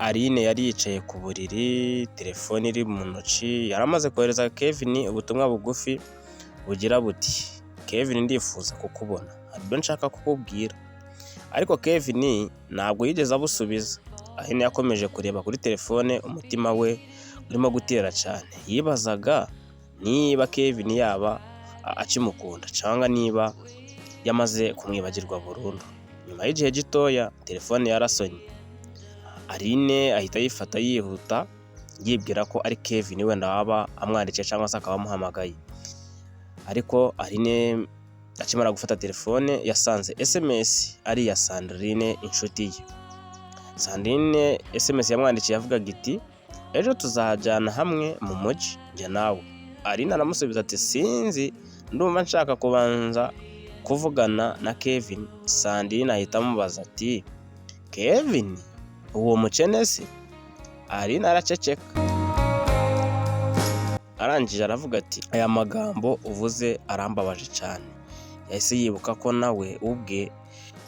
Aline yari yicaye ku buriri, telefone iri mu ntoki, yaramaze kohereza Kevin ubutumwa bugufi bugira buti Kevin ndifuza kukubona, hari ibyo nshaka kukubwira. Ariko Kevin ntabwo yigeze abusubiza. Aline yakomeje kureba kuri telefone, umutima we urimo gutera cyane. Yibazaga niba Kevin yaba akimukunda cyangwa niba yamaze kumwibagirwa burundu. Nyuma y'igihe gitoya telefone yarasonye. Aline ahita yifata yihuta yibwira ko ari Kevin wenda waba amwandikiye cyangwa se akaba amuhamagaye. Ariko Aline akimara gufata telefone yasanze SMS ari ya Sandrine inshuti ye. Sandrine SMS yamwandikiye avuga iti ejo tuzajyana hamwe mu mujyi njye nawe. Aline aramusubiza ati sinzi, ndumva nshaka kubanza kuvugana na Kevin. Sandrine ahita amubaza ati Kevin uwo mukene se? Aline araceceka. Arangije aravuga ati aya magambo uvuze arambabaje cyane. Yahise yibuka ko nawe ubwe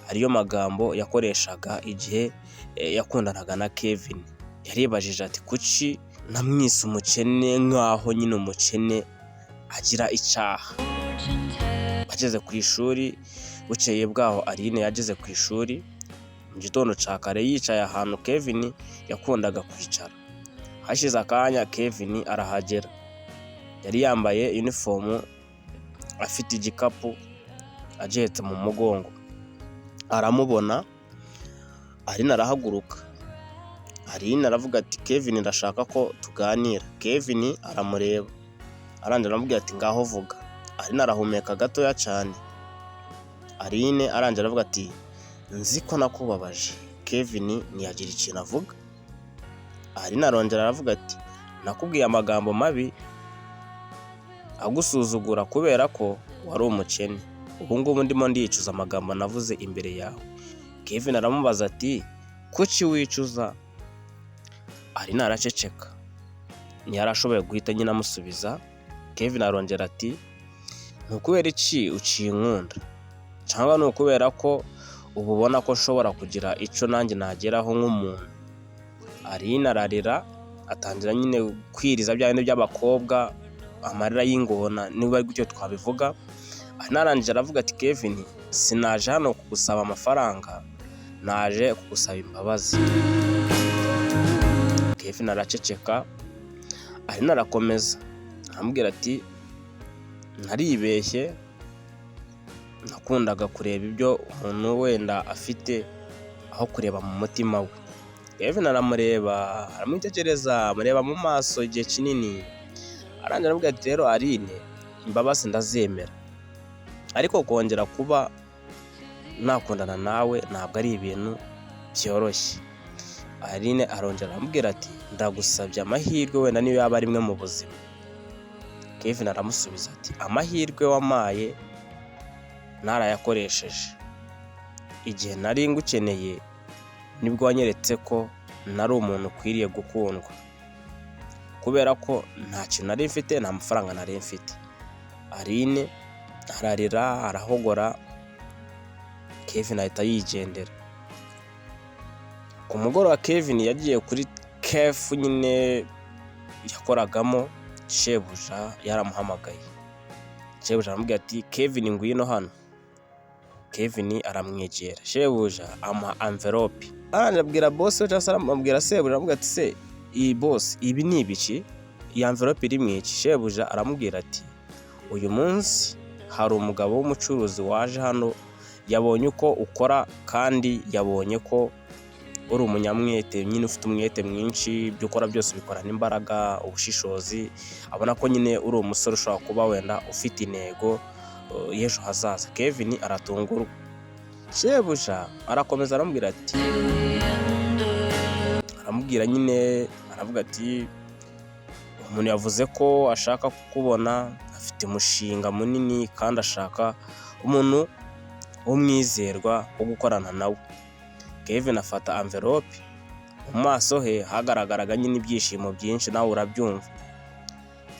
ariyo magambo yakoreshaga igihe yakundanaga na Kevin. Yaribajije ati kuki namwise umukene nkaho nyine umukene agira icyaha. Bageze ku ishuri, bukeye bwaho Aline yageze ku ishuri mu gitondo cya kare yicaye ahantu Kevin yakundaga kwicara. Hashize akanya Kevin arahagera. Yari yambaye uniform, afite igikapu agihetse mu mugongo. Aramubona, Aline arahaguruka. Aline aravuga ati Kevin ndashaka ko tuganira. Kevin aramureba. Arangije aramubwira ati ngaho vuga. Aline arahumeka gatoya cyane. Aline arangije aravuga ati nzi ko nakubabaje. Kevin ntiyagira ikintu avuga. Aline arongera aravuga ati nakubwiye amagambo mabi agusuzugura kubera ko wari umukene. Ubu ngubu ndimo ndicuza amagambo navuze imbere yawe. Kevin aramubaza ati kuki wicuza? Aline araceceka. Ntiyarashoboye guhita nyine amusubiza. Kevin arongera ati nukubera iki ucinkunda? Cyangwa nukubera ko ubu ubona ko nshobora kugira icyo nanjye nageraho nk'umuntu? Aline ararira, atangira nyine kwiriza bya bindi by'abakobwa, amarira y'ingona niba ari gutyo twabivuga. Arangije aravuga ati Kevin sinaje hano kugusaba amafaranga, naje kugusaba imbabazi. Kevin araceceka. Aline arakomeza aramubwira ati naribeshye, nakundaga kureba ibyo umuntu wenda afite aho kureba mu mutima we. Kevin aramureba, aramwitegereza, amureba mu maso igihe kinini. Arangije aravuga ati rero Aline imbabazi ndazemera, ariko kongera kuba nakundana nawe ntabwo ari ibintu byoroshye. Aline arongera aramubwira ati ndagusabye amahirwe wenda niyo yaba ari imwe mu buzima. Kevin aramusubiza ati amahirwe wamaye narayakoresheje. Igihe nari ngukeneye nibwo wanyeretse ko nari umuntu ukwiriye gukundwa, kubera ko nta kintu nari mfite, nta mafaranga nari mfite. Aline ararira, arahogora. Kevin ahita yigendera. Ku mugoroba Kevin yagiye kuri kefu nyine yakoragamo. Shebuja yaramuhamagaye. Shebuja aramubwira ati Kevin ngwino hano. Kevin aramwegera. Shebuja amuha envelope. Arabwira boss we cyangwa aramubwira Shebuja, aramubwira ati se iyi boss ibi ni ibiki? Iyi envelope iri mu iki? Shebuja aramubwira ati uyu munsi hari umugabo w'umucuruzi waje hano, yabonye uko ukora kandi yabonye ko uri umunyamwete, nyine ufite umwete mwinshi, ibyo ukora byose ubikorana imbaraga, ubushishozi. Abona ko nyine uri umusore ushobora kuba wenda ufite intego y'ejo hazaza. Kevin aratungurwa. Shebuja arakomeza aramubwira ati aramubwira nyine, aravuga ati umuntu yavuze ko ashaka kukubona, afite umushinga munini kandi ashaka umuntu w'umwizerwa wo gukorana nawe. Kevin afata envelope, mu maso he hagaragaraga nyine ibyishimo byinshi, nawe urabyumva.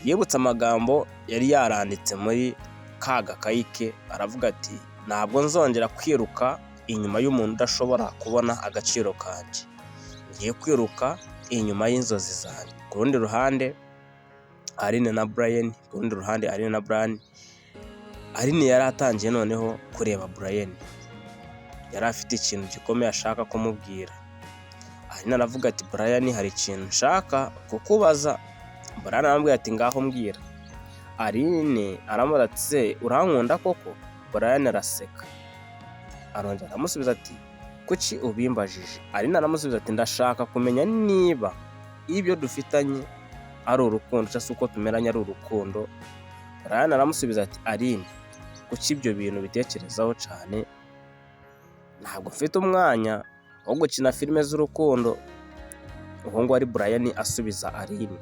Yibutse amagambo yari yaranditse muri ka gakayi ke, aravuga ati ntabwo nzongera kwiruka inyuma y'umuntu udashobora kubona agaciro kanjye. ngiye kwiruka inyuma y'inzozi zanjye. Ku rundi ruhande Aline na Brian, ku rundi ruhande Aline na Brian, Aline yari atangiye noneho kureba Brian, yari afite ikintu gikomeye ashaka kumubwira. Aline aravuga ati Brian, hari ikintu nshaka kukubaza. Brian aramubwira ati ngaho mbwira. Aline aramubaza ati se urankunda koko? Brian araseka, arongera aramusubiza ati kuki ubimbajije? Aline aramusubiza ati ndashaka kumenya niba ibyo dufitanye ari urukundo cyangwa se uko tumeranye ari urukundo. Brian aramusubiza ati Aline, kuki ibyo bintu bitekerezaho cyane? Ntabwo mfite umwanya wo gukina filime z'urukundo. Uwo ngo ari Brian asubiza Aline.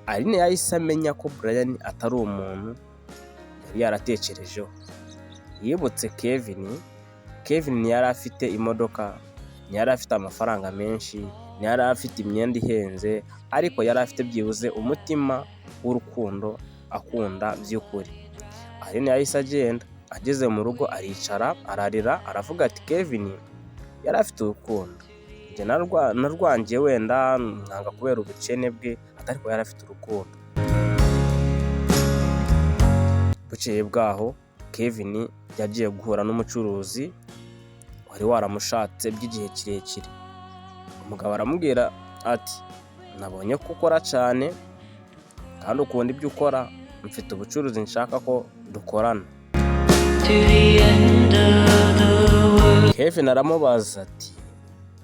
Aline yahise amenya ko Brian atari umuntu yari yaratekerejeho. Yibutse Kevin yari afite imodoka, yari afite amafaranga menshi, yari afite imyenda ihenze, ariko yari afite byibuze umutima w'urukundo, akunda by'ukuri. Aline yahise agenda, ageze mu rugo aricara ararira, aravuga ati Kevin yari afite urukundo, njye narwangiye wenda nkanga kubera ubukene bwe, ariko yari afite urukundo. Bukeye bwaho Kevin yagiye guhura n'umucuruzi wari waramushatse by'igihe kirekire. Umugabo aramubwira ati nabonye ko ukora cyane kandi ukunda ibyo ukora, mfite ubucuruzi nshaka ko dukorana. Kevin aramubaza ati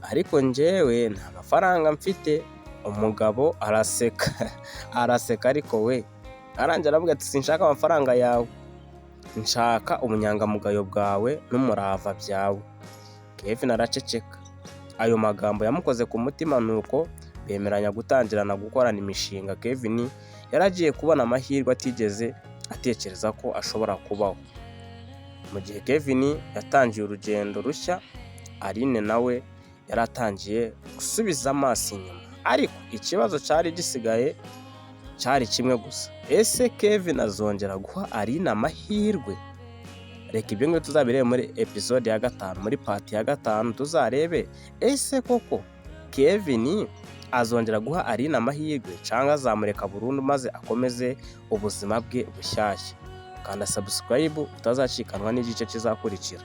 ariko njyewe nta mafaranga mfite. Umugabo araseka ariko we arangira aravuga ati sinshaka amafaranga yawe, nshaka ubunyangamugayo bwawe n'umurava byawe. Kevin araceceka. Ayo magambo yamukoze ku mutima, nuko bemeranya gutangirana gukorana imishinga. Kevin yaragiye kubona amahirwe atigeze atekereza ko ashobora kubaho. Mu gihe Kevin yatangiye urugendo rushya, Aline nawe yaratangiye gusubiza amaso inyuma. Ariko ikibazo cyari gisigaye cyari kimwe gusa: ese Kevin azongera guha Aline amahirwe? Reka ibyo ngibyo tuzabirebe muri episode ya 5, muri part ya 5 tuzarebe ese koko Kevin azongera guha Aline amahirwe cyangwa azamureka burundu maze akomeze ubuzima bwe bushyashya. Kanda subscribe utazacikanwa n'igice kizakurikira.